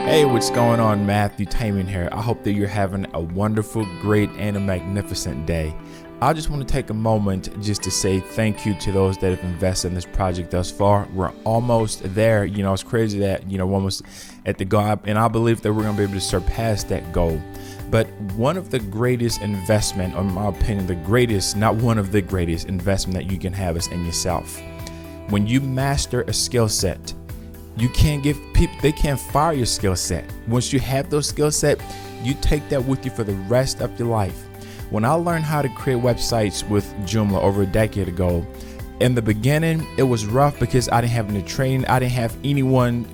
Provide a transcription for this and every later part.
Hey, what's going on? Matthew Taman here. I hope that you're having a wonderful, great, and a magnificent day. I just want to take a moment just to say thank you to those that have invested in this project thus far. We're almost there. It's crazy that, we're almost at the goal, and I believe that we're going to be able to surpass that goal. But one of the greatest investment, or in my opinion, the greatest, not one of the greatest investment that you can have is in yourself. When you master a skill set, you can't give people, they can't fire your skill set. Once you have those skill set, you take that with you for the rest of your life. When I learned how to create websites with Joomla over a decade ago, in the beginning, it was rough because I didn't have any training. I didn't have anyone,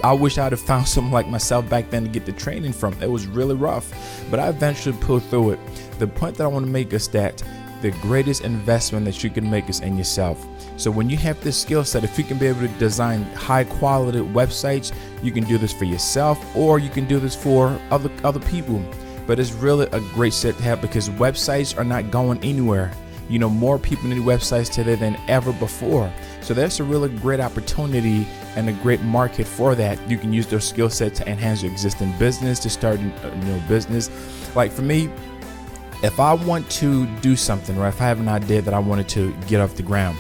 I wish I'd have found someone like myself back then to get the training from. It was really rough, but I eventually pulled through it. The point that I want to make is that the greatest investment that you can make is in yourself. So when you have this skill set, if you can be able to design high quality websites, you can do this for yourself or you can do this for other people. But it's really a great set to have because websites are not going anywhere. More people need websites today than ever before. So that's a really great opportunity and a great market for that. You can use those skill sets to enhance your existing business, to start a new business. Like for me, if I want to do something, or if I have an idea that I wanted to get off the ground,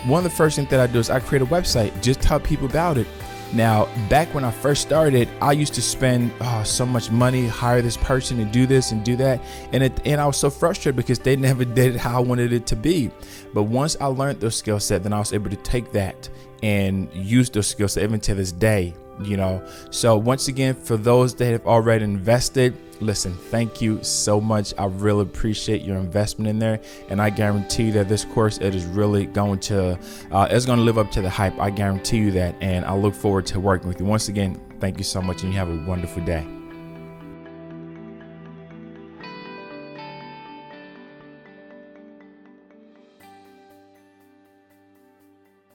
one of the first things that I do is I create a website, just tell people about it. Now, back when I first started, I used to spend so much money, hire this person to do this and do that. And I was so frustrated because they never did it how I wanted it to be. But once I learned those skill set, then I was able to take that and use those skill set even to this day, So once again, for those that have already invested, listen, thank you so much. I really appreciate your investment in there. And I guarantee you that this course, it is really going to live up to the hype. I guarantee you that. And I look forward to working with you. Once again, thank you so much and you have a wonderful day.